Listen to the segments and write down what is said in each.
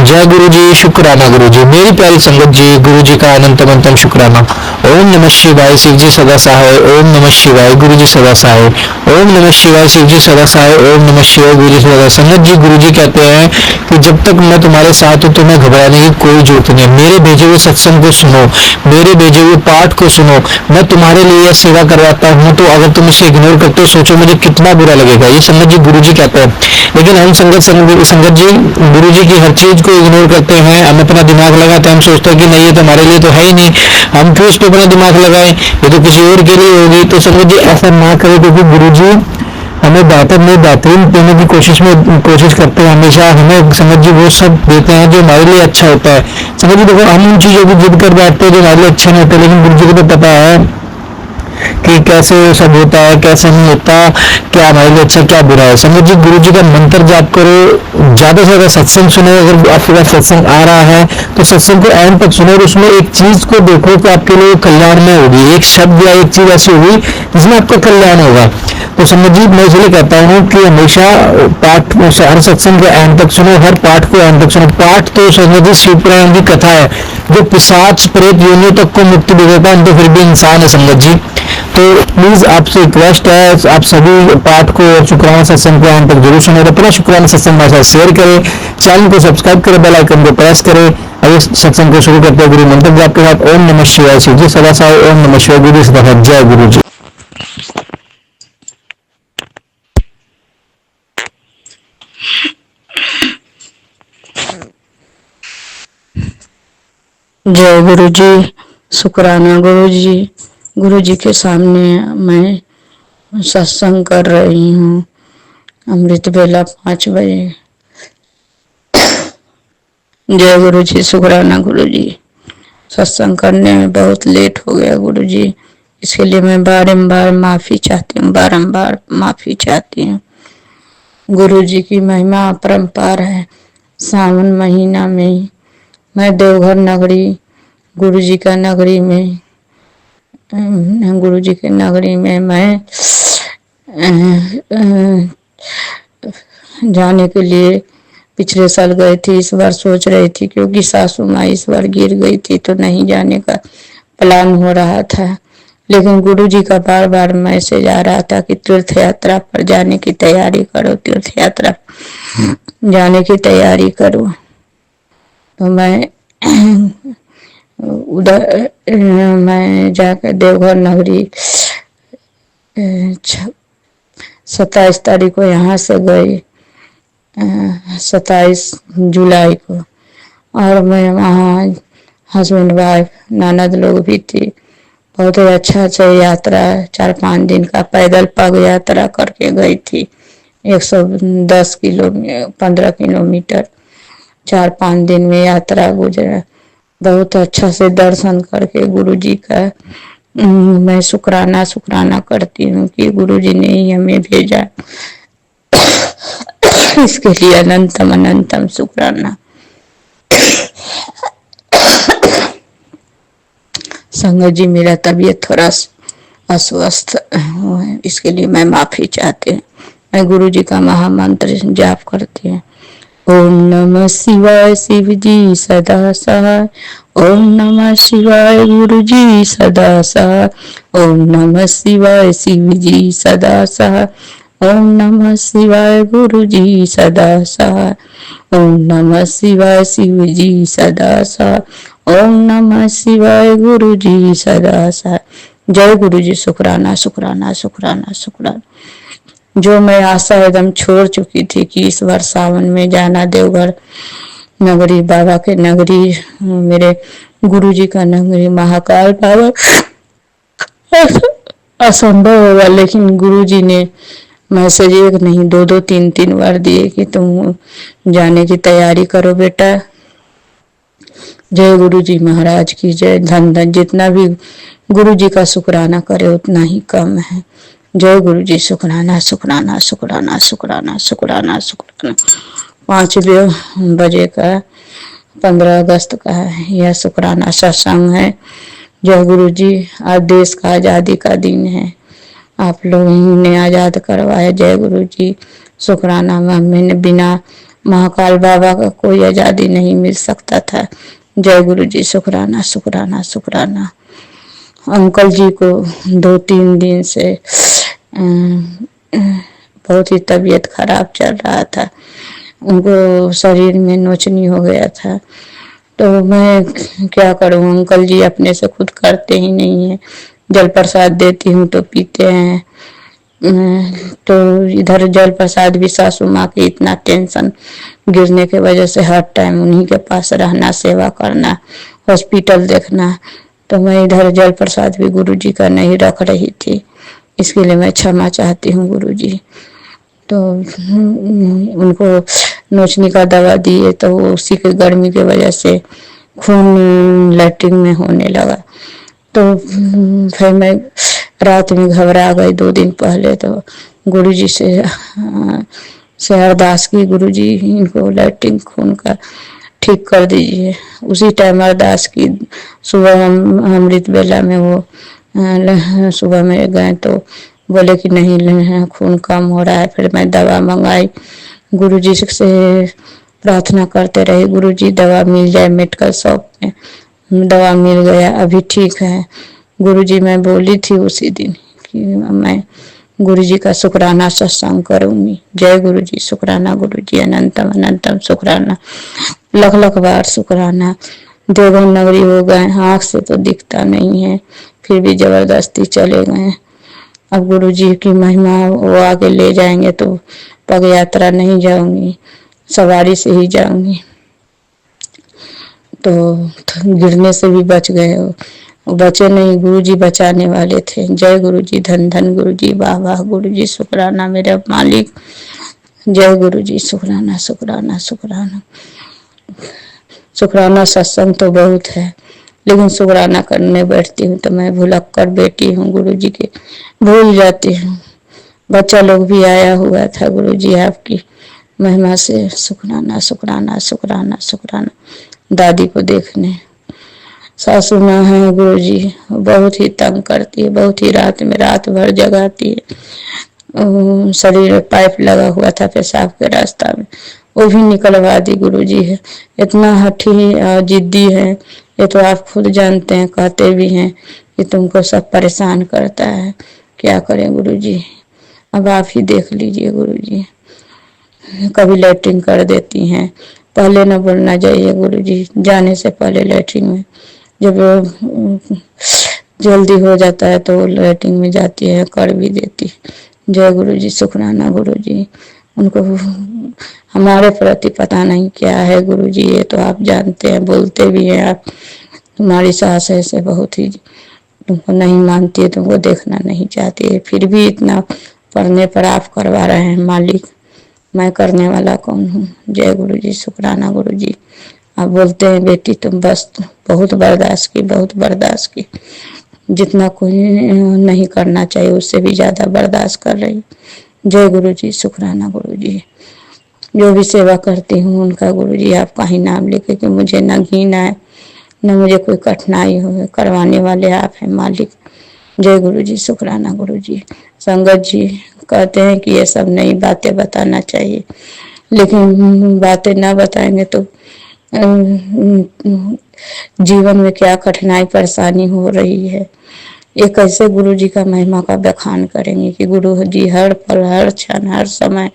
जय गुरु जी, शुक्राना गुरु जी। मेरी प्यारी संगत जी, गुरु जी का अनंत अनंतम शुक्राना। ओम नमः शिवाय, शिव जी सदा सहाय। ओम नमः शिवाय, गुरु जी सदा सहाय। ओम नमः शिवाय, शिव जी सदा सहाय। ओम नमः शिवाय, गुरु जी सदा। संगत जी, गुरु जी कहते हैं कि जब तक मैं तुम्हारे साथ हूँ तुम्हें घबराने की कोई जरूरत नहीं है। मेरे भेजे हुए सत्संग को सुनो, मेरे भेजे हुए पाठ को सुनो। मैं तुम्हारे लिए यह सेवा करवाता हूँ, तो अगर तुम इसे इग्नोर करते हो सोचो मुझे कितना बुरा लगेगा। ये संगत जी गुरु जी कहते हैं। लेकिन हम संगत जी गुरु जी की हर चीज को इग्नोर करते हैं। हम अपना दिमाग लगाते हैं, हम सोचते हैं कि नहीं ये तो हमारे लिए तो है ही नहीं, हम क्यों इस पर अपना दिमाग लगाएं, ये तो किसी और के लिए होगी। तो संगत जी ऐसा ना करें, क्योंकि गुरु जी हमें बेहतर में बेहतरीन देने की कोशिश करते हैं। हमेशा हमें संगत जी वो सब देते हैं जो हमारे लिए अच्छा होता है। संगत जी देखो, हम उन चीजों की जिद कर बैठते हैं जो हमारे लिए अच्छा नहीं होता, लेकिन गुरु जी को तो पता है कि कैसे सब होता है, कैसे नहीं होता, क्या हमारे लिए अच्छा क्या बुरा है। संगत जी गुरु जी का मंत्र जाप करो, ज्यादा से ज्यादा सत्संग सुनो। अगर आपके पास सत्संग आ रहा है तो सत्संग को एंड तक सुनो और उसमें एक चीज को देखो कि आपके लिए कल्याण में होगी, एक शब्द या एक चीज ऐसी होगी जिसमें आपका कल्याण होगा। तो संगत जी मैं इसलिए कहता हूँ कि हमेशा पाठ हर सत्संग को एंड तक सुनो, हर पाठ को एंड तक सुनो। पाठ तो संगत जी शिव पुराण की कथा है जो पिशाच प्रेत योनियों तक को मुक्ति दे देता है, तो फिर भी इंसान है संगत जी। तो प्लीज आपसे रिक्वेस्ट है, आप सभी पाठ को और शुक्राना सत्संग को अंत तक जरूर सुने। अपना शुक्राना सत्संग हमारे साथ शेयर करें, चैनल को सब्सक्राइब करें, बेल आइकन को प्रेस करें। अभी सत्संग को शुरू करते हैं गुरु मंत्र जाप के साथ। ओम नमः शिवाय, शिव जी सदा सहाय। ओम नमः शिवाय, गुरु सदा सहाय। जय गुरु जी। जय गुरु जी, शुक्राना गुरु जी। गुरु जी के सामने मैं सत्संग कर रही हूँ। अमृत बेला 5 बजे। जय गुरु जी, शुक्राना गुरु जी। सत्संग करने में बहुत लेट हो गया गुरु जी, इसके लिए मैं बारंबार माफी चाहती हूँ, बारंबार माफी चाहती हूँ। गुरु जी की महिमा अपरंपार है। सावन महीना में मैं देवघर नगरी, गुरु जी का नगरी में, गुरु जी के नगरी में मैं जाने के लिए पिछले साल गई थी। इस बार सोच रही थी, क्योंकि सासू माँ इस बार गिर गई थी तो नहीं जाने का प्लान हो रहा था। लेकिन गुरु जी का बार बार मैसेज आ रहा था कि तीर्थ यात्रा पर जाने की तैयारी करो, तीर्थ यात्रा जाने की तैयारी करो। तो मैं उधर मैं जाकर देवघर नगरी 27 तारीख को यहाँ से गई, 27 जुलाई को। और मैं वहाँ हस्बैंड वाइफ ननद लोग भी थी। बहुत ही अच्छा यात्रा, 4-5 दिन का पैदल पग यात्रा करके गई थी। 110 किलोमीटर 15 किलोमीटर 4-5 दिन में यात्रा गुजरा। बहुत अच्छा से दर्शन करके गुरु जी का मैं शुक्राना करती हूँ कि गुरु जी ने ही हमें भेजा। इसके लिए अनंतम अनंतम शुक्राना। संगत जी मेरा तबीयत थोड़ा अस्वस्थ है, इसके लिए मैं माफी चाहती हूँ। मैं गुरु जी का महामंत्र जाप करती हूँ। ओम नमः शिवाय, शिव जी सदा सहाय। ओम नमः शिवाय, गुरु जी सदा सहाय। ओम नमः शिवाय, शिव जी सदा सहाय। ओम नमः शिवाय, गुरु जी सदा सहाय। ओम नमः शिवाय, शिव जी सदा सहाय। ओम नमः शिवाय, गुरु जी सदा सहाय। जय गुरु जी, शुक्राना शुक्राना शुक्राना शुक्राना। जो मैं आशा एकदम छोड़ चुकी थी कि इस बार सावन में जाना देवघर नगरी, बाबा के नगरी, मेरे गुरु जी का नगरी महाकाल बाबा, असंभव होगा। लेकिन गुरु जी ने मैसेज एक नहीं 2-2 3-3 बार दिए कि तुम जाने की तैयारी करो बेटा। जय गुरु जी महाराज की जय। धन धन, जितना भी गुरु जी का शुक्राना करे उतना ही कम है। जय गुरु जी, शुक्राना शुक्राना शुक्राना शुक्राना शुक्राना शुक्राना। 5 बजे का 15 अगस्त का यह शुक्राना सत्संग है। जय गुरु जी। आज देश का आज़ादी का दिन है, आप लोग ने आज़ाद करवाया। जय गुरु जी, शुक्राना। मैंने बिना महाकाल बाबा का कोई आज़ादी नहीं मिल सकता था। जय गुरु जी, शुक्राना शुक्राना शुक्राना। अंकल जी को 2-3 दिन से बहुत ही तबीयत खराब चल रहा था, उनको शरीर में नोचनी हो गया था। तो मैं क्या करूं, अंकल जी अपने से खुद करते ही नहीं है। जल प्रसाद देती हूँ तो पीते हैं। तो इधर जल प्रसाद भी सासू माँ की इतना टेंशन गिरने के वजह से हर टाइम उन्हीं के पास रहना, सेवा करना, हॉस्पिटल देखना। तो मैं इधर जल प्रसाद भी गुरुजी का नहीं रख रही थी, इसके लिए मैं क्षमा चाहती हूँ गुरुजी। तो उनको नोचनी का दवा दिए तो वो उसी के गर्मी की वजह से खून लैट्रिन में होने लगा। तो फिर मैं रात में घबरा गई 2 दिन पहले। तो गुरुजी से अरदास की, गुरुजी इनको लैट्रिन खून का ठीक कर दीजिए। उसी टाइम अरदास की। सुबह अमृत बेला में वो सुबह में गए तो बोले कि नहीं खून कम हो रहा है। फिर मैं दवा मंगाई, गुरुजी से प्रार्थना करते रहे, गुरुजी दवा मिल जाए मेडिकल शॉप में। दवा मिल गया, अभी ठीक है। गुरुजी मैं बोली थी उसी दिन कि मैं गुरुजी का शुक्राना सत्संग करूंगी। जय गुरुजी, शुक्राना गुरुजी, अनंतम अनंतम शुक्राना, लख लख बार शुक्राना। देवघर नगरी हो गए, आँख से तो दिखता नहीं है, फिर भी जबरदस्ती चले गए। अब गुरुजी की महिमा, वो आगे ले जाएंगे तो पग यात्रा नहीं जाऊंगी, सवारी से ही जाऊंगी। तो गिरने से भी बच गए, बचे नहीं, गुरुजी बचाने वाले थे। जय गुरुजी, धन धन गुरुजी, वाह वाह गुरुजी, शुक्राना मेरे मालिक। जय गुरुजी, शुक्राना शुक्राना शुक्राना। शुक्राना सत्संग तो बहुत है, लेकिन शुक्राना करने बैठती हूँ तो मैं भुलक्कड़ बेटी हूँ गुरुजी के, भूल जाती हूँ। बच्चा लोग भी आया हुआ था गुरुजी आपकी महिमा से शुक्राना शुक्राना शुक्राना शुक्राना, दादी को देखने। सासू माँ है गुरुजी, बहुत ही तंग करती है, बहुत ही रात भर जगाती है। शरीर में पाइप लगा हुआ था पेशाब के रास्ता में, वो भी निकलवा दी गुरुजी है। इतना हठी जिद्दी है, ये तो आप खुद जानते हैं, कहते भी हैं कि तुमको सब परेशान करता है। क्या करें गुरुजी, अब आप ही देख लीजिए गुरुजी। कभी लैट्रिन कर देती हैं, पहले न बोलना चाहिए गुरुजी, जाने से पहले लैट्रिन में जब जल्दी हो जाता है तो लैट्रिन में जाती है, कर भी देती। जय गुरुजी, शुक्राना गुरुजी। उनको हमारे प्रति पता नहीं क्या है गुरुजी, ये तो आप जानते हैं, बोलते भी हैं आप। तुम्हारी सास ऐसे बहुत ही तुमको नहीं मानती है, तुमको देखना नहीं चाहती है, फिर भी इतना पढ़ने पर आप करवा रहे हैं मालिक, मैं करने वाला कौन हूँ। जय गुरुजी, शुक्राना गुरुजी। आप बोलते हैं बेटी तुम बस बहुत बर्दाश्त की, बहुत बर्दाश्त की, जितना कोई नहीं करना चाहिए उससे भी ज्यादा बर्दाश्त कर रही। जय गुरुजी, शुक्राना गुरुजी। जो भी सेवा करती हूँ उनका गुरुजी आपका ही नाम लेके कि मुझे न घिन आए, न मुझे कोई कठिनाई हो, करवाने वाले आप हैं मालिक। जय गुरुजी, शुक्राना गुरुजी। संगत जी कहते हैं कि ये सब नई बातें बताना चाहिए, लेकिन बातें ना बताएंगे तो जीवन में क्या कठिनाई परेशानी हो रही है, ये कैसे गुरु जी का महिमा का बखान करेंगे कि गुरु जी हर पल हर क्षण हर समय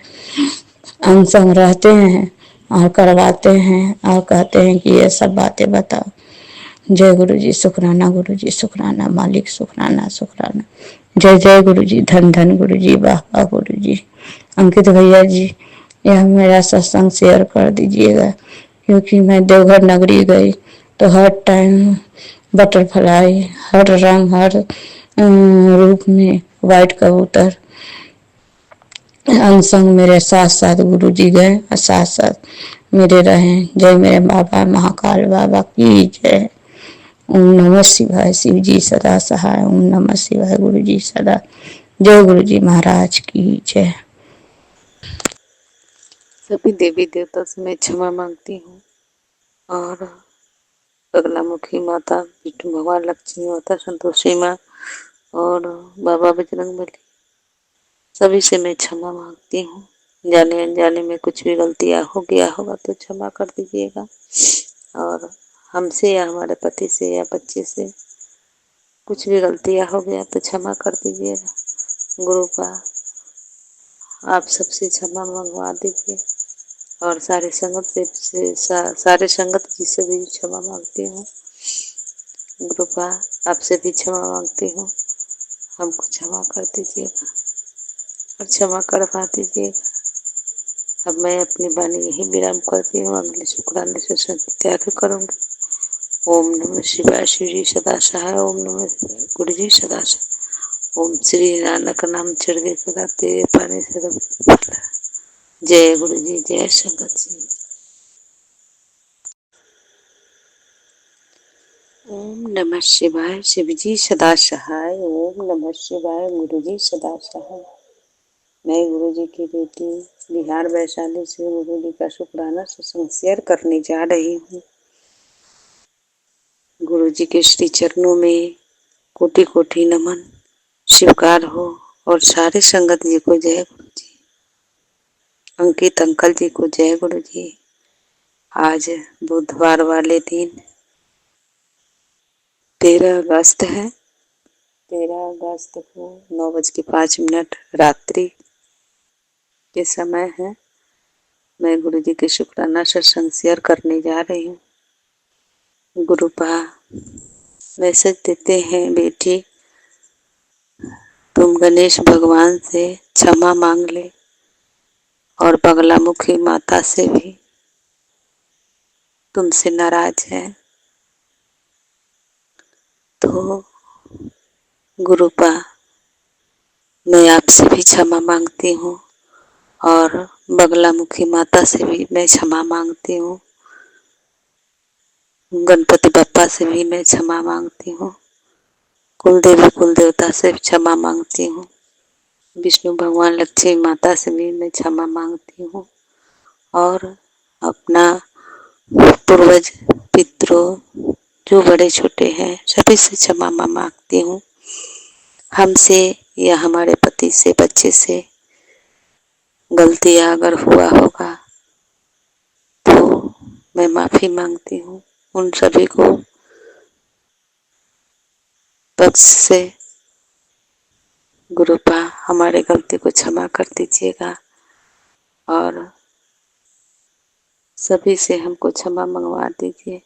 अंग संग रहते हैं और करवाते हैं और कहते हैं कि ये सब बातें बताओ। जय गुरु जी, शुक्राना गुरु जी, शुक्राना मालिक, शुक्राना शुक्राना। जय जय गुरु जी, धन धन गुरु जी, वाह वाह गुरु जी। अंकित भैया जी यह मेरा सत्संग शेयर कर दीजिएगा, क्योंकि मैं देवघर नगरी गई तो हर टाइम बटरफ्लाई, हर रंग हर रूप में वाइट कबूतर अंग संग मेरे साथ साथ गुरु जी गए और साथ साथ मेरे रहे। जय मेरे बाबा महाकाल बाबा की जय। ओम नमः शिवाय, शिव जी सदा सहाय। ओम नमः शिवाय, गुरु जी सदा। जय गुरु जी महाराज की जय। सभी देवी देवता से मैं क्षमा मांगती हूँ, और बगलामुखी माता, विष्णु भगवान, लक्ष्मी माता, संतोषी माँ और बाबा बजरंगबली, सभी से मैं क्षमा मांगती हूँ। जाने अनजाने में कुछ भी गलतियाँ हो गया होगा तो क्षमा कर दीजिएगा। और हमसे या हमारे पति से या बच्चे से कुछ भी गलतियाँ हो गया तो क्षमा कर दीजिएगा। गुरु का आप सबसे क्षमा मंगवा दीजिए। और सारे संगत सारे संगत जी से भी क्षमा मांगती हूँ। गुरु का आपसे भी क्षमा मांगती हूँ, हमको क्षमा कर दीजिएगा और क्षमा करवा दीजिएगा। अब मैं अपनी वाणी यही विराम करती हूँ, अगले शुक्राने से तैयारी करूँगी। ओम नमः शिवाय। शिव जी सदा सहाय। ओम नमः शिवाय। गुरु जी सदा सहाय। ओम श्री नानक नाम चढ़ कदा तेरे पानी से भला। जय गुरु जी, जय संगत जी। ओम नमः शिवाय। शिव जी सदा सहाय। ओम नमः शिवाय। गुरु जी सदा सहाय। मैं गुरु जी की बेटी बिहार वैशाली से गुरु जी का शुक्राना सत्संग शेयर करने जा रही हूँ। गुरु जी के श्री चरणों में कोटि कोटि नमन स्वीकार हो। और सारे संगत जी को जय गुरु जी। अंकित अंकल जी को जय गुरु जी। आज बुधवार वाले दिन 13 अगस्त है। 13 अगस्त को 9:05 रात्रि के समय है। मैं गुरु जी के शुक्राना सत्संग शेयर करने जा रही हूँ। गुरु पा मैसेज देते हैं, बेटी तुम गणेश भगवान से क्षमा मांग ले और बगलामुखी माता से भी तुमसे नाराज है। तो गुरुपा मैं आपसे भी क्षमा मांगती हूँ और बगलामुखी माता से भी मैं क्षमा मांगती हूँ। गणपति बप्पा से भी मैं क्षमा मांगती हूँ। कुल देवी कुल देवता से क्षमा मांगती हूँ। विष्णु भगवान लक्ष्मी माता से भी मैं क्षमा मांगती हूँ। और अपना पूर्वज पितरों जो बड़े छोटे हैं सभी से क्षमा मांगती हूँ। हमसे या हमारे पति से बच्चे से गलतियाँ अगर हुआ होगा तो मैं माफी मांगती हूँ। उन सभी को पक्ष से गुरुपा हमारे गलती को क्षमा कर दीजिएगा और सभी से हमको क्षमा मंगवा दीजिए।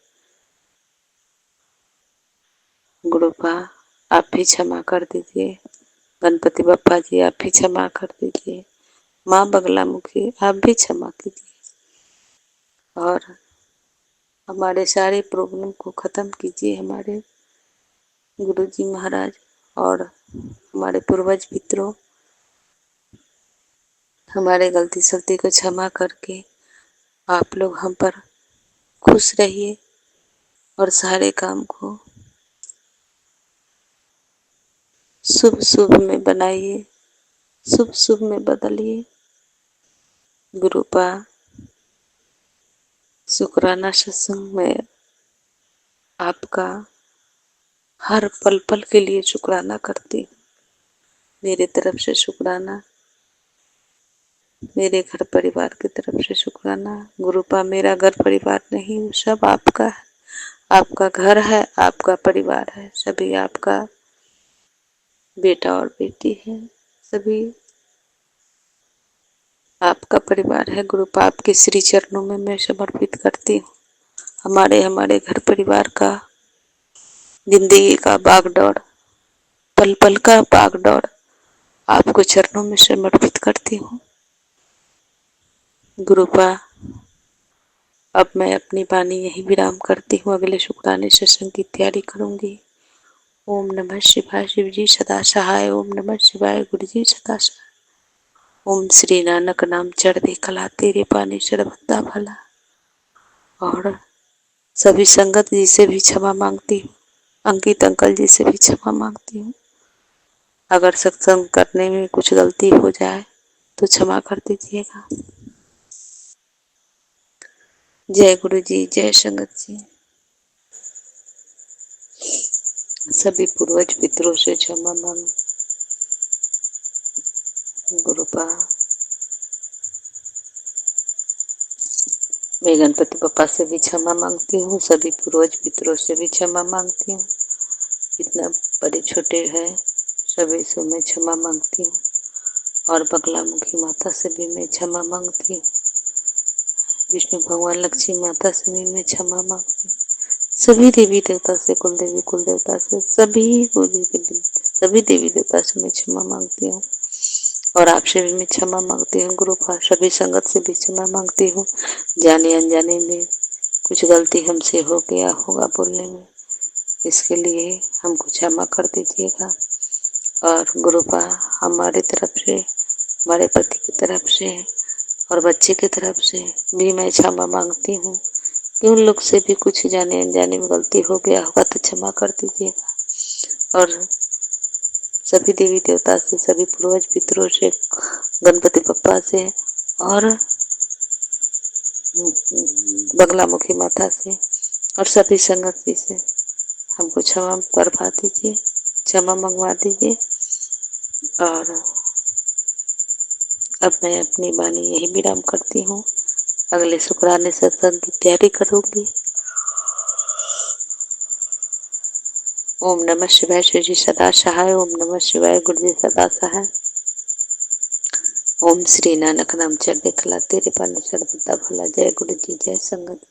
गुरुपा आप भी क्षमा कर दीजिए। गणपति बप्पा जी आप भी क्षमा कर दीजिए। माँ बगलामुखी आप भी क्षमा कीजिए और हमारे सारे प्रॉब्लम को ख़त्म कीजिए। हमारे गुरु जी महाराज और हमारे पूर्वज पितरों हमारे गलती सलती को क्षमा करके आप लोग हम पर खुश रहिए और सारे काम को शुभ शुभ में बनाइए, शुभ शुभ में बदलिए। गुरुपा शुक्राना सत्संग में आपका हर पल पल के लिए शुक्राना करती हूँ। मेरे तरफ से शुक्राना, मेरे घर परिवार की तरफ से शुक्राना। गुरुपा मेरा घर परिवार नहीं, सब आपका है। आपका घर है, आपका परिवार है, सभी आपका बेटा और बेटी है, सभी आपका परिवार है। गुरुपा आपके श्री चरणों में मैं समर्पित करती हूँ। हमारे घर परिवार का जिंदगी का बागडोर, पल पल का बागडोर आपको चरणों में समर्पित करती हूँ। गुरुपा अब मैं अपनी वाणी यही विराम करती हूँ, अगले शुक्राने सत्संग की तैयारी करूंगी। ओम नमः शिवाय। शिव जी सदा सहाय। ओम नमः शिवाय। गुरु जी सदा सहाय। ओम श्री नानक नाम चढ़ कला तेरे पानी सर्वदा भला। और सभी संगत जी से भी क्षमा मांगती हूँ। अंकित अंकल जी से भी क्षमा मांगती हूँ। अगर सत्संग करने में कुछ गलती हो जाए तो क्षमा कर दीजिएगा। जय गुरु जी, जय संगत जी। सभी पूर्वज पितरों से क्षमा मांग। गुरुपा मैं गणपति बप्पा से भी क्षमा मांगती हूँ, सभी पूर्वज पितरों से भी क्षमा मांगती हूँ। जितना बड़े छोटे हैं सभी से मैं क्षमा मांगती हूँ। और बगलामुखी माता से भी मैं क्षमा मांगती हूँ। विष्णु भगवान लक्ष्मी माता से भी मैं क्षमा मांगती हूँ। सभी देवी देवता से, कुल देवी कुल देवता से, सभी देवी देवता से मैं क्षमा मांगती हूँ। और आपसे भी मैं क्षमा मांगती हूँ गुरु का, सभी संगत से भी क्षमा मांगती हूँ। जाने अनजाने में कुछ गलती हमसे हो गया होगा बोलने में, इसके लिए हमको क्षमा कर दीजिएगा। और गुरुपा हमारी तरफ से, हमारे पति की तरफ से और बच्चे की तरफ से भी मैं क्षमा मांगती हूँ कि उन लोग से भी कुछ जाने अनजाने में गलती हो गया होगा तो क्षमा कर दीजिएगा। और सभी देवी देवता से, सभी पूर्वज पितरों से, गणपति बप्पा से और बगलामुखी माता से और सभी संगति से हमको क्षमा करवा दीजिए, क्षमा मंगवा दीजिए। और अब मैं अपनी वाणी यही विराम करती हूँ। अगले शुक्राने सत्संग की तैयारी करूंगी। ओम नमः शिवाय। शिव जी सदा सहाय। ओम नमः शिवाय। गुरु जी सदा सहाय। ओम श्री नानक नाम चढ़ खिला तेरे पान सर्वदा भला। जय गुरु जी, जय संगत।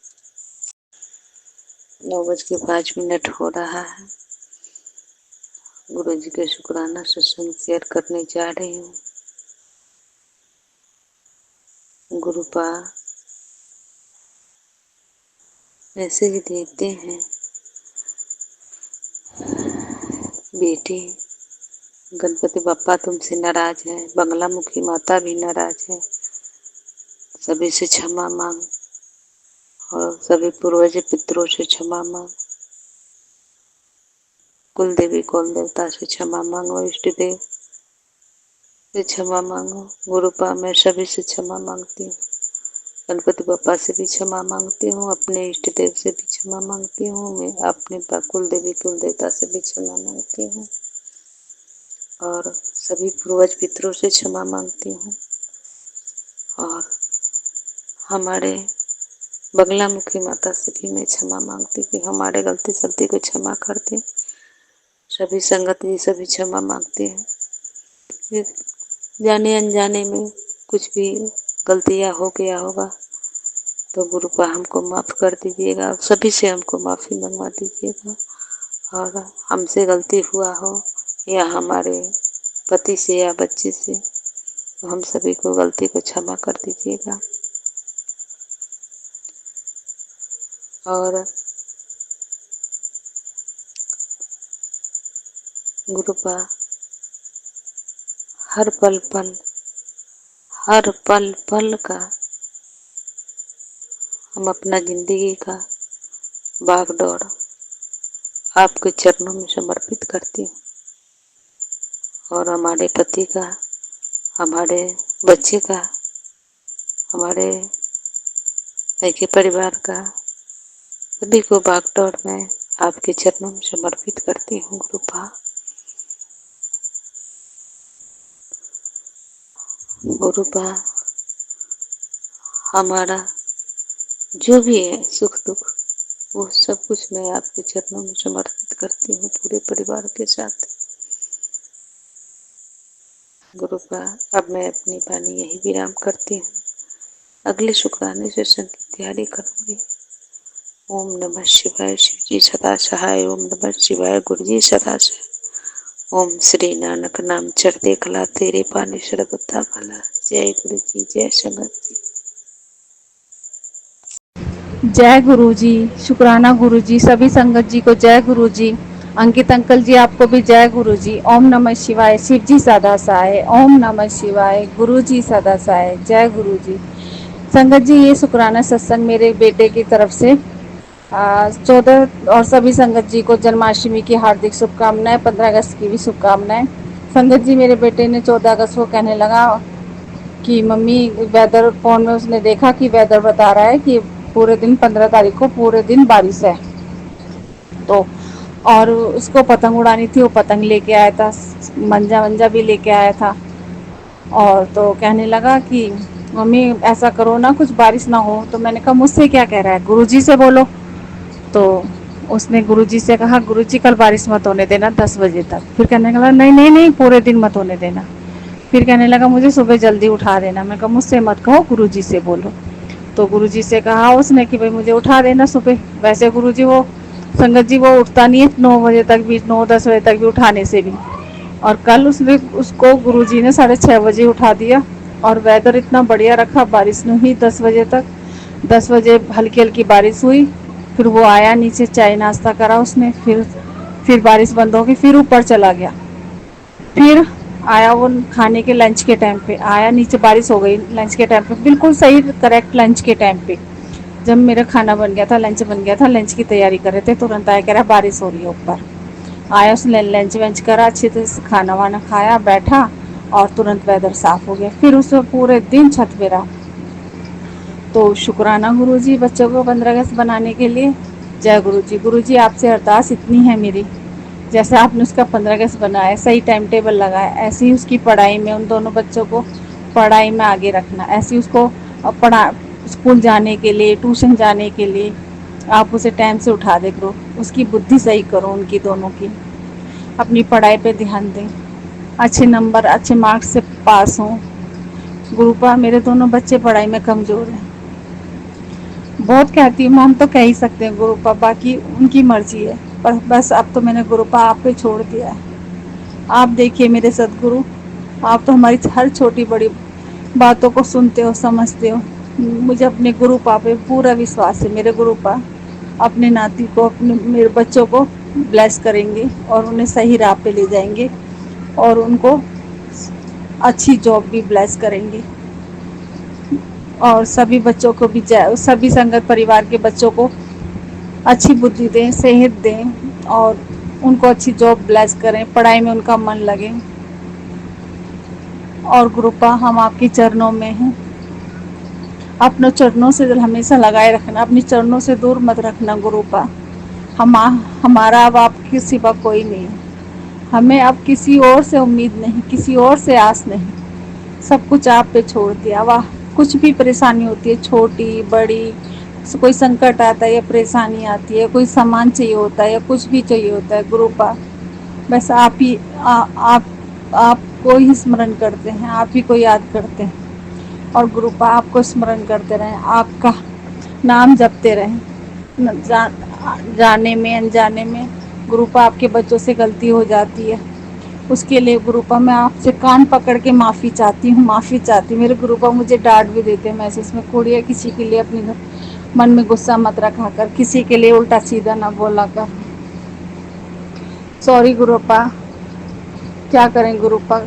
9:05 हो रहा है। गुरु जी के शुक्राना सत्संग शेयर करने जा रही हूँ। गुरुपा मैसेज देते हैं, बेटी गणपति बप्पा तुमसे नाराज है, बंगलामुखी माता भी नाराज है, सभी से क्षमा मांग और सभी पूर्वज पितरों से क्षमा मांग, कुल देवी कुल देवता से क्षमा मांगो, इष्ट देव से क्षमा मांगो। गुरुपा मैं सभी से क्षमा मांगती हूँ। गणपति बप्पा से भी क्षमा मांगती हूँ, अपने इष्ट देव से भी क्षमा मांगती हूँ, मैं अपने कुल देवी कुल देवता से भी क्षमा मांगती हूँ और सभी पूर्वज पितरों से क्षमा मांगती हूँ। और हमारे बगलामुखी माता से भी मैं क्षमा मांगती हूँ कि हमारे गलती सलती को क्षमा कर दे। सभी संगत जी सभी क्षमा मांगते हैं। जाने अनजाने में कुछ भी गलतियाँ हो गया होगा तो गुरुपा हमको माफ़ कर दीजिएगा। सभी से हमको माफ़ी मंगवा दीजिएगा। और हमसे गलती हुआ हो या हमारे पति से या बच्चे से, तो हम सभी को गलती को क्षमा कर दीजिएगा। और गुरुपा हर पल पल का हम अपना जिंदगी का भागदौड़ आपके चरणों में समर्पित करती हूँ। और हमारे पति का, हमारे बच्चे का, हमारे पैके परिवार का, सभी को भागदौड़ में आपके चरणों में समर्पित करती हूँ। गुरुपा गुरुपा हमारा जो भी है सुख दुख वो सब कुछ मैं आपके चरणों में समर्पित करती हूँ पूरे परिवार के साथ। गुरुपा अब मैं अपनी वाणी यही विराम करती हूँ। अगले शुक्राने सत्संग की तैयारी करूंगी। ओम नमः शिवाय। शिव जी सदा सहाय। ओम नमः शिवाय। गुरु जी सदा सहाय। ओम श्री नानक नाम चढ़ते कला तेरे पानी सर्वदा भला। जय गुरु जी, जय संगत जी। जय गुरु जी। शुक्राना गुरु जी। सभी संगत जी को जय गुरु जी। अंकित अंकल जी आपको भी जय गुरु जी। ओम नमः शिवाय। शिव जी सदा सहाय। ओम नमः शिवाय। गुरु जी सदा सहाय। जय गुरु जी। संगत जी ये शुक्राना सत्संग मेरे बेटे की तरफ से 14 और सभी संगत जी को जन्माष्टमी की हार्दिक शुभकामनाएं। 15 अगस्त की भी शुभकामनाएं। संगत जी मेरे बेटे ने 14 अगस्त को कहने लगा कि मम्मी वेदर, फोन में उसने देखा कि वेदर बता रहा है कि पूरे दिन 15 तारीख को पूरे दिन बारिश है। तो और उसको पतंग उड़ानी थी, वो पतंग लेके आया था, मंजा भी लेके आया था। और तो कहने लगा कि मम्मी ऐसा करो ना, कुछ बारिश ना हो। तो मैंने कहा मुझसे क्या कह रहा है, गुरुजी से बोलो। तो उसने गुरुजी से कहा, गुरुजी कल बारिश मत होने देना 10 बजे तक। फिर कहने लगा नहीं नहीं नहीं, पूरे दिन मत होने देना। फिर कहने लगा मुझे सुबह जल्दी उठा देना। मैं कहा मुझसे मत कहो, गुरुजी से बोलो। तो गुरुजी से कहा उसने कि भाई मुझे उठा देना सुबह। वैसे गुरुजी वो संगत जी वो उठता नहीं है 9 बजे तक भी, 9-10 बजे तक भी उठाने से भी। और कल उसने उसको गुरुजी ने 6:30 बजे उठा दिया। और वेदर इतना बढ़िया रखा, बारिश नहीं हुई 10 बजे तक। 10 बजे हल्की हल्की बारिश हुई। फिर वो आया नीचे, चाय नाश्ता करा उसने। फिर बारिश बंद हो गई, फिर ऊपर चला गया। फिर आया वो खाने के लंच के टाइम पे आया नीचे, बारिश हो गई लंच के टाइम पे, बिल्कुल सही करेक्ट लंच के टाइम पे। जब मेरा खाना बन गया था, लंच बन गया था, लंच की तैयारी कर रहे थे, तुरंत आया, कह रहा बारिश हो रही है ऊपर। आया, उसने लंच वंच करा, अच्छे से खाना वाना खाया, बैठा, और तुरंत वेदर साफ हो गया। फिर उसे पूरे दिन छत पे रहा। तो शुक्राना गुरुजी बच्चों को 15 अगस्त बनाने के लिए। जय गुरुजी। गुरुजी आपसे अरदास इतनी है मेरी, जैसे आपने उसका 15 अगस्त बनाया, सही टाइम टेबल लगाया, ऐसे ही उसकी पढ़ाई में, उन दोनों बच्चों को पढ़ाई में आगे रखना। ऐसे ही उसको पढ़ा, स्कूल जाने के लिए, ट्यूशन जाने के लिए आप उसे टाइम से उठा दे करो, उसकी बुद्धि सही करो, उनकी दोनों की। अपनी पढ़ाई पे ध्यान दें, अच्छे नंबर, अच्छे मार्क्स से पास हों। गुरुपा मेरे दोनों बच्चे पढ़ाई में कमज़ोर हैं। बहुत कहती हूँ, हम तो कह ही सकते हैं गुरुपा, बाकी उनकी मर्जी है। पर बस अब तो मैंने गुरुपा आप पे छोड़ दिया है। आप देखिए मेरे सदगुरु, आप तो हमारी हर छोटी बड़ी बातों को सुनते हो, समझते हो। मुझे अपने गुरुपा पे पूरा विश्वास है। मेरे गुरुपा अपने नाती को, अपने मेरे बच्चों को ब्लेस करेंगे और उन्हें सही राह पे ले जाएंगे, और उनको अच्छी जॉब भी ब्लेस करेंगे। और सभी बच्चों को भी, सभी संगत परिवार के बच्चों को अच्छी बुद्धि दें, सेहत दें, और उनको अच्छी जॉब ब्लेस करें, पढ़ाई में उनका मन लगे। और गुरुपा हम आपके चरणों में हैं, अपने चरणों से दिल हमेशा लगाए रखना, अपने चरणों से दूर मत रखना गुरुपा। हमारा अब आपके सिवा कोई नहीं है। हमें अब किसी और से उम्मीद नहीं, किसी और से आस नहीं, सब कुछ आप पे छोड़ दिया। वाह, कुछ भी परेशानी होती है, छोटी बड़ी, कोई संकट आता है या परेशानी आती है, कोई सामान चाहिए होता है या कुछ भी चाहिए होता है, गुरुपा बस आप ही आपको ही स्मरण करते हैं, आप ही को याद करते हैं। और गुरुपा आपको स्मरण करते रहें, आपका नाम जपते रहें। जाने में अनजाने में गुरुपा आपके बच्चों से गलती हो जाती है, उसके लिए गुरुपा मैं आपसे कान पकड़ के माफ़ी चाहती हूँ, माफ़ी चाहती हूँ। मेरे गुरुपा मुझे डांट भी देते हैं मैसेज में, कुड़िया किसी के लिए अपने मन में गुस्सा मत रखा कर, किसी के लिए उल्टा सीधा ना बोला कर। सॉरी गुरुपा, क्या करें गुरुपा,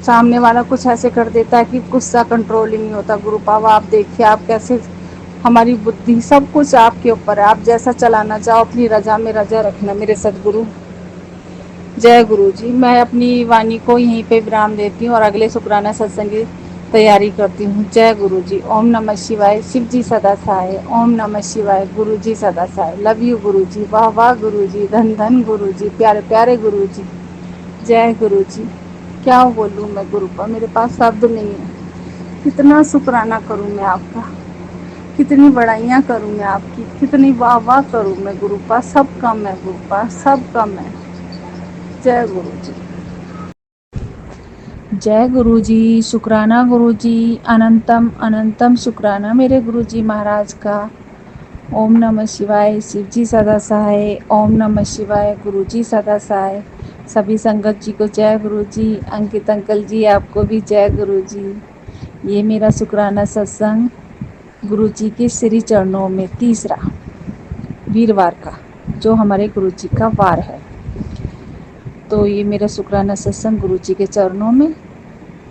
सामने वाला कुछ ऐसे कर देता है कि गुस्सा कंट्रोल ही नहीं होता। गुरुपा आप देखिए, आप कैसे, हमारी बुद्धि सब कुछ आपके ऊपर है, आप जैसा चलाना चाहो, अपनी रजा में रजा रखना मेरे सदगुरु। जय गुरु जी। मैं अपनी वाणी को यहीं पे विराम देती हूँ और अगले शुक्राना सत्संग की तैयारी करती हूँ। जय गुरु जी। ओम नमः शिवाय। शिव जी सदा सहाय। ओम नमः शिवाय। गुरु जी सदा सहाय। लव यू गुरु जी। वाह वाह गुरु जी। धन धन गुरु जी। प्यारे प्यारे गुरु जी। जय गुरु जी। क्या बोलूँ मैं गुरुपा, मेरे पास शब्द नहीं है। कितना शुक्राना करूँ मैं आपका, कितनी बड़ाइयाँ करूँ मैं आपकी, कितनी वाह वाह करूँ मैं गुरुपा। सब कम है गुरुपा, सब कम है। जय गुरु जी। जय गुरु जी। शुक्राना गुरु जी। अनंतम अनंतम शुक्राना मेरे गुरु जी महाराज का। ओम नमः शिवाय। शिव जी सदा सहाय। ओम नमः शिवाय। गुरु जी सदा सहाय। सभी संगत जी को जय गुरु जी। अंकित अंकल जी आपको भी जय गुरु जी। ये मेरा शुक्राना सत्संग गुरु जी के श्री चरणों में तीसरा वीरवार का, जो हमारे गुरु जी का वार है। तो ये मेरा शुक्राना सत्संग गुरु जी के चरणों में।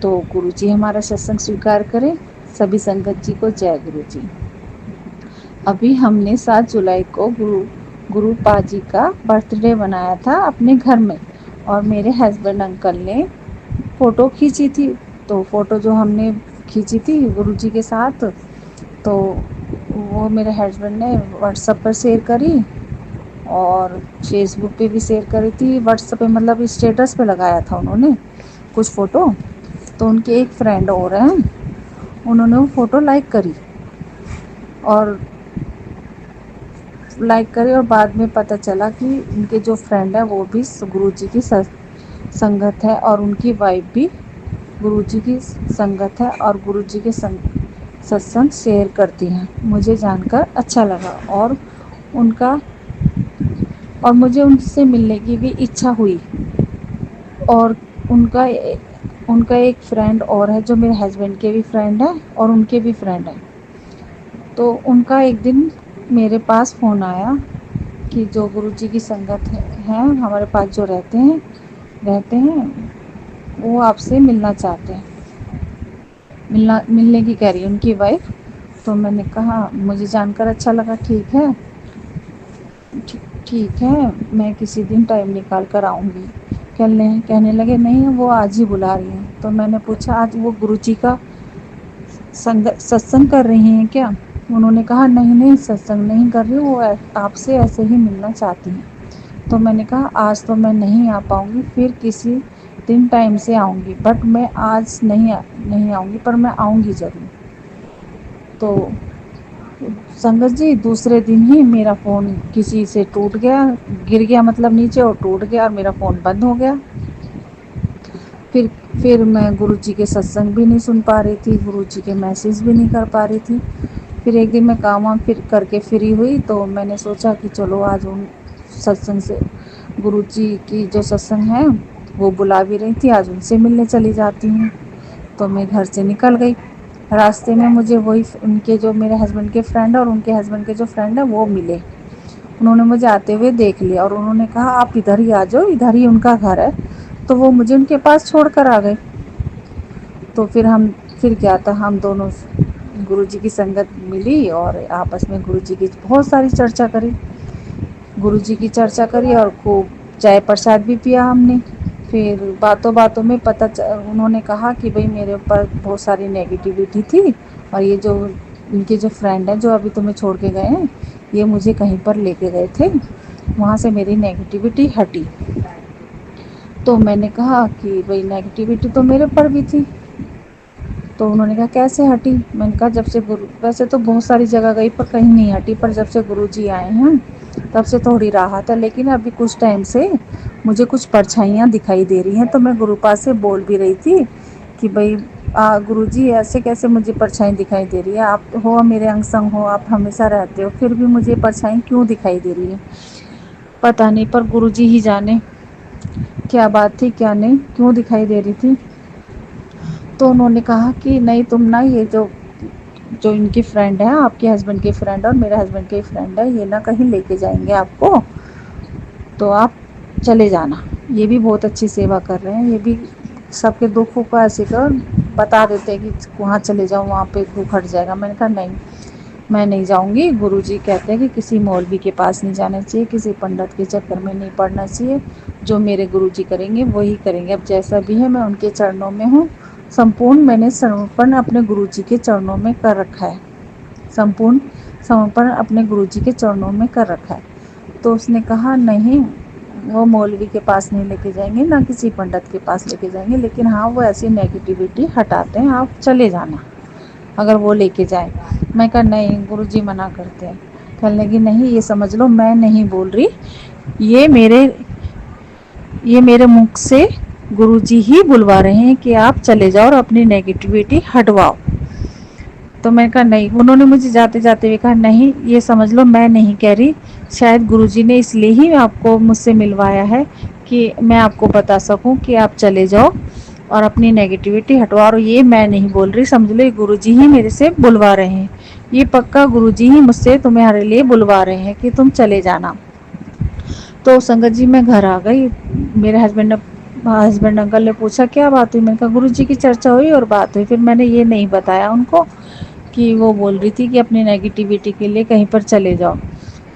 तो गुरु जी हमारा सत्संग स्वीकार करें। सभी संगत जी को जय गुरु जी। अभी हमने 7 जुलाई को गुरु पाजी का बर्थडे मनाया था अपने घर में, और मेरे हस्बैंड अंकल ने फ़ोटो खींची थी। तो फ़ोटो जो हमने खींची थी गुरु जी के साथ, तो वो मेरे हस्बैंड ने व्हाट्सएप पर शेयर करी और फेसबुक पे भी शेयर करी थी। व्हाट्सएप पे मतलब स्टेटस पे लगाया था उन्होंने कुछ फ़ोटो। तो उनके एक फ्रेंड और हैं, उन्होंने वो फ़ोटो लाइक करी और बाद में पता चला कि उनके जो फ्रेंड है वो भी गुरुजी की संगत है और उनकी वाइफ भी गुरुजी की संगत है और गुरुजी के सत्संग शेयर करती हैं। मुझे जानकर अच्छा लगा उनका और मुझे उनसे मिलने की भी इच्छा हुई। और उनका उनका एक फ्रेंड और है जो मेरे हस्बैंड के भी फ्रेंड है और उनके भी फ्रेंड है। तो उनका एक दिन मेरे पास फ़ोन आया कि जो गुरुजी की संगत है हमारे पास जो रहते हैं वो आपसे मिलना चाहते हैं, मिलने की कह रही है उनकी वाइफ। तो मैंने कहा मुझे जानकर अच्छा लगा, ठीक है मैं किसी दिन टाइम निकाल कर आऊँगी। कहने लगे नहीं वो आज ही बुला रही हैं। तो मैंने पूछा आज वो गुरुजी का सत्संग कर रही हैं क्या? उन्होंने कहा नहीं सत्संग नहीं कर रही, वो आपसे ऐसे ही मिलना चाहती हैं। तो मैंने कहा आज तो मैं नहीं आ पाऊँगी, फिर किसी दिन टाइम से आऊँगी, बट मैं आज नहीं आऊँगी पर मैं आऊँगी ज़रूर। तो संगत जी दूसरे दिन ही मेरा फ़ोन किसी से टूट गया, गिर गया मतलब नीचे और टूट गया और मेरा फ़ोन बंद हो गया। फिर मैं गुरुजी के सत्संग भी नहीं सुन पा रही थी, गुरुजी के मैसेज भी नहीं कर पा रही थी। फिर एक दिन मैं काम वाम फिर करके फ्री हुई तो मैंने सोचा कि चलो आज उन सत्संग से गुरुजी की जो सत्संग है वो बुला भी रही थी, आज उनसे मिलने चली जाती हूँ। तो मैं घर से निकल गई। रास्ते में मुझे वही उनके जो मेरे हस्बैंड के फ्रेंड है और उनके हस्बैंड के जो फ्रेंड है वो मिले। उन्होंने मुझे आते हुए देख लिया और उन्होंने कहा आप इधर ही आ जाओ, इधर ही उनका घर है। तो वो मुझे उनके पास छोड़ कर आ गए। तो फिर क्या था, हम दोनों गुरुजी की संगत मिली और आपस में गुरुजी की बहुत सारी चर्चा करी, गुरुजी की चर्चा करी और खूब चाय प्रसाद भी पिया हमने। फिर बातों बातों में उन्होंने कहा कि भाई मेरे ऊपर बहुत सारी नेगेटिविटी थी और ये जो इनके जो फ्रेंड हैं जो अभी तुम्हें छोड़ के गए हैं ये मुझे कहीं पर लेके गए थे, वहाँ से मेरी नेगेटिविटी हटी। तो मैंने कहा कि भाई नेगेटिविटी तो मेरे पर भी थी। तो उन्होंने कहा कैसे हटी? मैंने कहा जब से वैसे तो बहुत सारी जगह गई पर कहीं नहीं हटी, पर जब से गुरुजी आए हैं तब से थोड़ी राहत है। लेकिन अभी कुछ टाइम से मुझे कुछ परछाइयाँ दिखाई दे रही हैं। तो मैं गुरुपा से बोल भी रही थी कि भाई गुरुजी ऐसे कैसे मुझे परछाई दिखाई दे रही है, आप हो मेरे अंग संग हो, आप हमेशा रहते हो, फिर भी मुझे परछाई क्यों दिखाई दे रही है पता नहीं, पर गुरुजी ही जाने क्या बात थी क्या नहीं, क्यों दिखाई दे रही थी। तो उन्होंने कहा कि नहीं तुम ना ये जो इनकी फ्रेंड है, आपके हस्बैंड के फ्रेंड और मेरे हस्बैंड के फ्रेंड है, ये ना कहीं लेके जाएंगे आपको, तो आप चले जाना। ये भी बहुत अच्छी सेवा कर रहे हैं, ये भी सबके दुखों को ऐसे कर बता देते हैं कि वहाँ चले जाओ वहाँ पे दुख हट जाएगा। मैंने कहा नहीं मैं नहीं जाऊँगी। गुरुजी कहते हैं कि किसी मौलवी के पास नहीं जाना चाहिए, किसी पंडित के चक्कर में नहीं पड़ना चाहिए, जो मेरे गुरुजी करेंगे वही करेंगे। अब जैसा भी है मैं उनके चरणों में हूँ, संपूर्ण मैंने समर्पण अपने गुरुजी के चरणों में कर रखा है, संपूर्ण समर्पण अपने गुरुजी के चरणों में कर रखा है। तो उसने कहा नहीं वो मौलवी के पास नहीं लेके जाएंगे, ना किसी पंडित के पास लेके जाएंगे, लेकिन हाँ वो ऐसी नेगेटिविटी हटाते हैं, आप चले जाना अगर वो लेके जाए। मैं कहा नहीं गुरुजी मना करते हैं। कहने लगी नहीं ये समझ लो मैं नहीं बोल रही, ये मेरे मुख से गुरुजी ही बुलवा रहे हैं कि आप चले जाओ और अपनी नेगेटिविटी हटवाओ। तो मैं कहा नहीं, उन्होंने मुझे जाते जाते भी कहा नहीं ये समझ लो मैं नहीं कह रही, शायद गुरुजी ने इसलिए ही आपको मुझसे मिलवाया है कि मैं आपको बता सकूं कि आप चले जाओ और अपनी नेगेटिविटी हटवाओ। और ये मैं नहीं बोल रही, समझ लो ये गुरुजी ही मेरे से बुलवा रहे हैं, ये पक्का गुरुजी ही मुझसे तुम्हारे लिए बुलवा रहे हैं कि तुम चले जाना। तो संगत जी मैं घर आ गई। मेरे हस्बैंड अंकल ने पूछा क्या बात हुई? मैंने कहा गुरुजी की चर्चा हुई और बात हुई। फिर मैंने ये नहीं बताया उनको कि वो बोल रही थी कि अपनी नेगेटिविटी के लिए कहीं पर चले जाओ,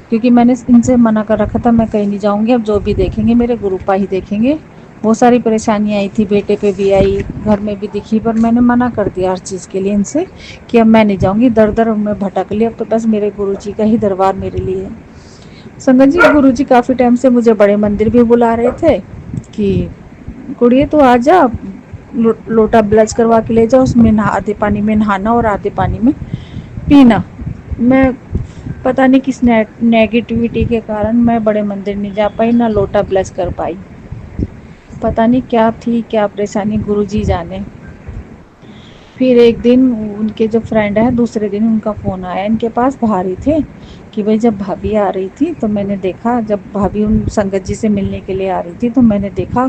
क्योंकि मैंने इनसे मना कर रखा था मैं कहीं नहीं जाऊंगी, अब जो भी देखेंगे मेरे गुरुपा ही देखेंगे। बहुत सारी परेशानियाँ आई थी, बेटे पे भी आई, घर में भी दिखी, पर मैंने मना कर दिया हर चीज़ के लिए इनसे कि अब मैं नहीं जाऊंगी, दर दर में भटक ली, अब तो बस मेरे गुरुजी का ही दरबार मेरे लिए है। संगत जी गुरुजी काफ़ी टाइम से मुझे बड़े मंदिर भी बुला रहे थे कि कुड़िए तू आ जा, लोटा ब्लच करवा के ले जाओ, उसमें आधे पानी में नहाना और आधे पानी में पीना। मैं पता नहीं किस नेगेटिविटी के कारण मैं बड़े मंदिर नहीं जा पाई, ना लोटा ब्लच कर पाई। पता नहीं क्या थी, क्या परेशानी, गुरुजी जाने। फिर एक दिन उनके जो फ्रेंड है, दूसरे दिन उनका फ़ोन आया इनके पास, बाहर ही थे, कि भाई जब भाभी आ रही थी तो मैंने देखा, जब भाभी उन संगत जी से मिलने के लिए आ रही थी तो मैंने देखा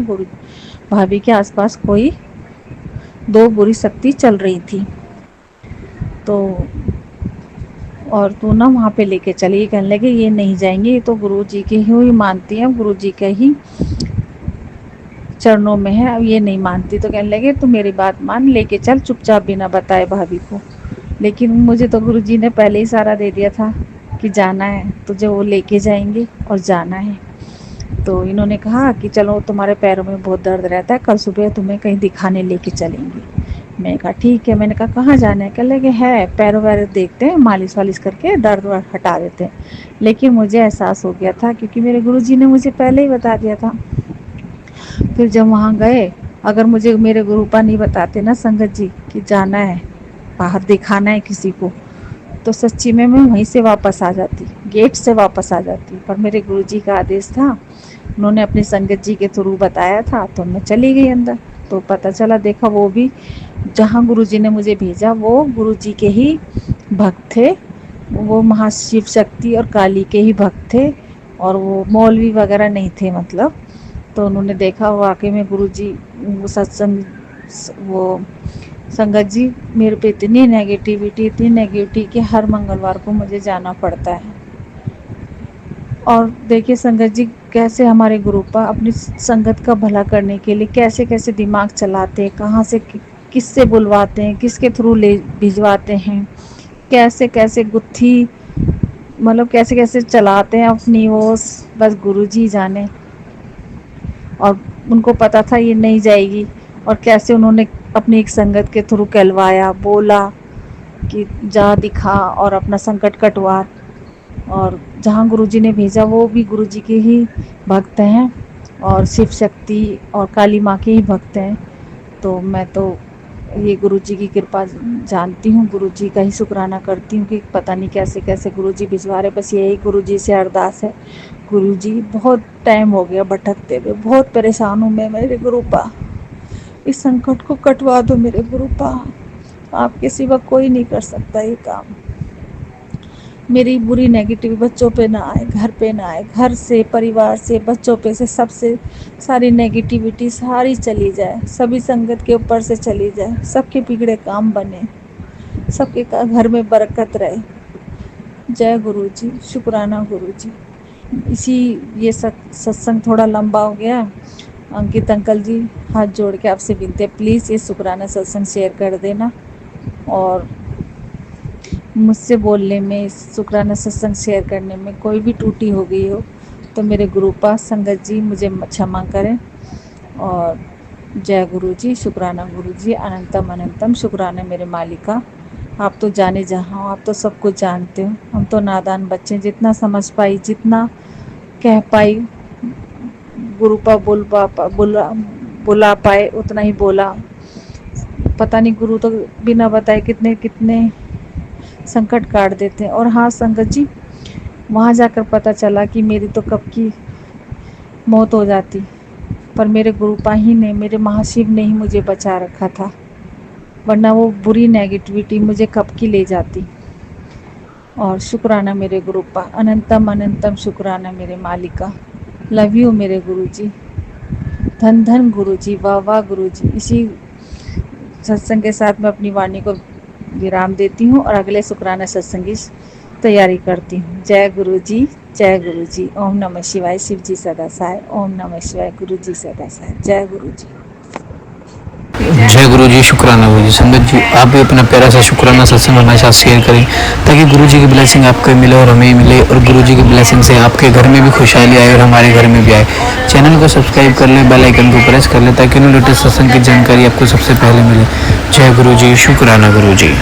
भाभी के आसपास कोई 2 बुरी शक्ति चल रही थी। तो और तू ना वहाँ पे लेके चली। ये कहने लगे ये नहीं जाएंगे, ये तो गुरु जी के ही मानती हैं, गुरु जी के ही चरणों में है, अब ये नहीं मानती। तो कहने लगे तू मेरी बात मान, लेके चल चुपचाप, बिना बताए भाभी को। लेकिन मुझे तो गुरु जी ने पहले ही इशारा दे दिया था कि जाना है तुझे, वो लेके जाएंगे और जाना है। तो इन्होंने कहा कि चलो तुम्हारे पैरों में बहुत दर्द रहता है, कल सुबह तुम्हें कहीं दिखाने लेके चलेंगे। मैंने कहा ठीक है। मैंने कहा कहाँ जाना है? कहने लगे है पैरों वैरों देखते हैं, मालिश वालिश करके दर्द वर्द हटा देते हैं। लेकिन मुझे एहसास हो गया था, क्योंकि मेरे गुरुजी ने मुझे पहले ही बता दिया था। फिर जब वहाँ गए, अगर मुझे मेरे गुरुपा नहीं बताते ना संगत जी कि जाना है बाहर दिखाना है किसी को, तो सच्ची में मैं वहीं से वापस आ जाती, गेट से वापस आ जाती। पर मेरे गुरुजी का आदेश था, उन्होंने अपनी संगत जी के थ्रू बताया था, तो मैं चली गई अंदर। तो पता चला, देखा वो भी जहाँ गुरुजी ने मुझे भेजा वो गुरुजी के ही भक्त थे, वो महाशिव शक्ति और काली के ही भक्त थे, और वो मौलवी वगैरह नहीं थे मतलब। तो उन्होंने देखा वाकई में गुरुजी वो सत्संग, वो संगत जी मेरे पे इतनी नेगेटिविटी कि हर मंगलवार को मुझे जाना पड़ता है। और देखिए संगत जी कैसे हमारे गुरुपा अपनी संगत का भला करने के लिए कैसे कैसे दिमाग चलाते हैं, कहाँ से किससे बुलवाते हैं, किसके थ्रू ले भिजवाते हैं, कैसे कैसे गुत्थी मतलब कैसे कैसे चलाते हैं अपनी वो, बस गुरुजी जाने। और उनको पता था ये नहीं जाएगी, और कैसे उन्होंने अपनी एक संगत के थ्रू कहलवाया, बोला कि जा दिखा और अपना संकट कटवा। और जहाँ गुरुजी ने भेजा वो भी गुरुजी के ही भक्त हैं, और शिव शक्ति और काली माँ के ही भक्त हैं। तो मैं तो ये गुरुजी की कृपा जानती हूँ, गुरुजी का ही शुक्राना करती हूँ कि पता नहीं कैसे कैसे गुरुजी भिजवा रहे। बस यही गुरुजी से अरदास है, गुरुजी बहुत टाइम हो गया भटकते हुए, बहुत परेशान हूँ मैं, मेरे गुरुपा इस संकट को कटवा दो मेरे गुरुपा, आपके सिवा कोई नहीं कर सकता ये काम। मेरी बुरी नेगेटिव बच्चों पे ना आए, घर पे ना आए, घर से, परिवार से, बच्चों पे से, सबसे सारी नेगेटिविटी सारी चली जाए, सभी संगत के ऊपर से चली जाए, सबके बिगड़े काम बने, सबके घर में बरकत रहे। जय गुरु जी, शुक्राना गुरु जी। ये सत्संग थोड़ा लंबा हो गया। अंकित अंकल जी हाथ जोड़ के आपसे विनती है, प्लीज़ ये शुक्राना सत्संग शेयर कर देना। और मुझसे बोलने में, शुक्राना सत्संग शेयर करने में कोई भी त्रुटि हो गई हो तो मेरे गुरुपा संगत जी मुझे क्षमा करें। और जय गुरु जी, शुक्राना गुरु जी, अनंतम अनंतम शुक्राना मेरे मालिका। आप तो जाने जहाँ हो, आप तो सब कुछ जानते हो, हम तो नादान बच्चे, जितना समझ पाई, जितना कह पाई, गुरुपा बुला पाए उतना ही बोला। पता नहीं गुरु तो बिना बताए कितने कितने संकट काट देते हैं। और हाँ संगत जी, वहाँ जाकर पता चला कि मेरी तो कब की मौत हो जाती, पर मेरे गुरुपा ही ने, मेरे महाशिव ने ही मुझे बचा रखा था, वरना वो बुरी नेगेटिविटी मुझे कब की ले जाती। और शुक्राना मेरे गुरुपा, अनंतम अनंतम शुक्राना मेरे मालिका। लव यू मेरे गुरुजी, धन धन गुरुजी, वाह वाह गुरुजी। इसी सत्संग के साथ मैं अपनी वाणी को विराम देती हूँ और अगले शुक्राना सत्संग की तैयारी करती हूँ। जय गुरु जी, जय गुरु जी। ओम नमः शिवाय, शिव जी सदा सहाय। ओम नमः शिवाय, गुरु जी सदा सहाय। जय गुरु जी। जय गुरु जी, शुक्राना गुरु जी। संगत जी आप भी अपना प्यारा सा शुक्राना सत्संग हमारे साथ शेयर करें, ताकि गुरु जी की ब्लेसिंग आपको मिले और हमें मिले, और गुरु जी की ब्लेसिंग से आपके घर में भी खुशहाली आए और हमारे घर में भी आए। चैनल को सब्सक्राइब कर लें, बेल आइकन को प्रेस कर लें, ताकि लेटेस्ट सत्संग की जानकारी आपको सबसे पहले मिले। जय गुरु जी, शुक्राना गुरु जी।